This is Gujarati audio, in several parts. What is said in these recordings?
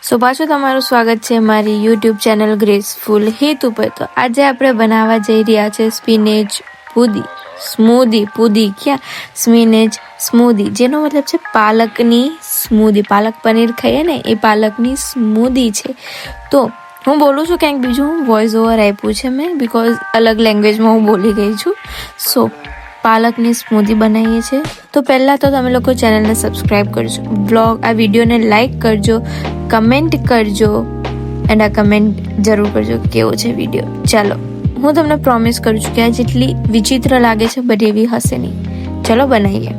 સો પાછું તમારું સ્વાગત છે મારી યુટ્યુબ ચેનલ ગ્રેસફુલ હેતુ પર. તો આજે આપણે બનાવવા જઈ રહ્યા છે સ્પિનેચ સ્મૂધી સ્મૂધી, જેનો મતલબ છે પાલકની સ્મૂધી. પાલક પનીર ખાઈએ ને એ પાલકની સ્મૂધી છે. તો હું બોલું છું ક્યાંક બીજું, વોઇસ ઓવર આપ્યું છે મેં, બિકોઝ અલગ લેંગ્વેજમાં હું બોલી ગઈ છું. સો પાલકની સ્મૂધી બનાવીએ છીએ. તો પહેલાં તો તમે લોકો ચેનલને સબસ્ક્રાઈબ કરજો, આ વિડીયોને લાઈક કરજો, કમેન્ટ કરજો, એન્ડ આ કમેન્ટ જરૂર કરજો કેવો છે વિડીયો. ચાલો, હું તમને પ્રોમિસ કરું છું કે આ જેટલી વિચિત્ર લાગે છે બટ એવી હશે નહીં. ચલો બનાવીએ.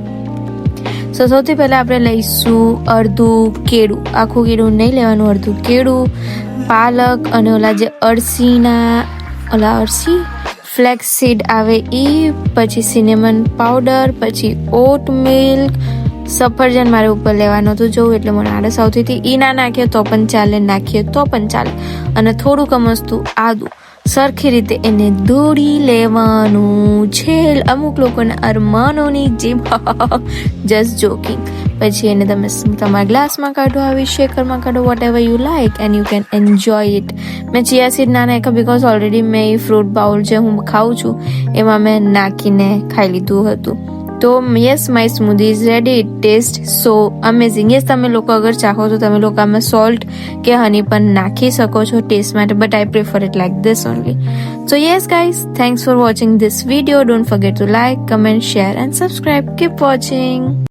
સૌથી પહેલાં આપણે લઈશું અડધું કેળું. આખું કેળું નહીં લેવાનું, અડધું કેળું, પાલક અને ઓલા જે અળસી ફ્લેક્સ સીડ આવે એ, પછી સિનેમન પાવડર, પછી ઓટ મિલ્ક, સફરજન મારે ઉપર લેવાનો તો જોવું એટલે મને આડસ આવતી હતી. એ ના નાખીએ તો પણ ચાલે, નાખીએ તો પણ ચાલે. અને થોડુંક મસ્તું આદું, સરખી રીતે એને દોડી લેવાનું છે. અમુક લોકોને અરમાનોની જેમ, જસ્ટ જોકિંગ. પછી એને તમે તમારા ગ્લાસમાં કાઢો, આવી શેકરમાં કાઢો, whatever you like, and you can enjoy it. મેં ચિયા સીડ ના નાખ્યા બિકોઝ ઓલરેડી મેં એ ફ્રૂટ બાઉલ જે હું ખાઉં છું એમાં મેં નાખીને ખાઈ લીધું હતું. તો yes, my smoothie is ready. It taste so amazing. Yes, તમે લોકો અગર ચાહો તો તમે લોકો આમાં સોલ્ટ કે હની પણ નાખી શકો છો ટેસ્ટ માટે, but I prefer it like this only. So yes guys, thanks for watching this video. Don't forget to like, comment, share and subscribe. Keep watching.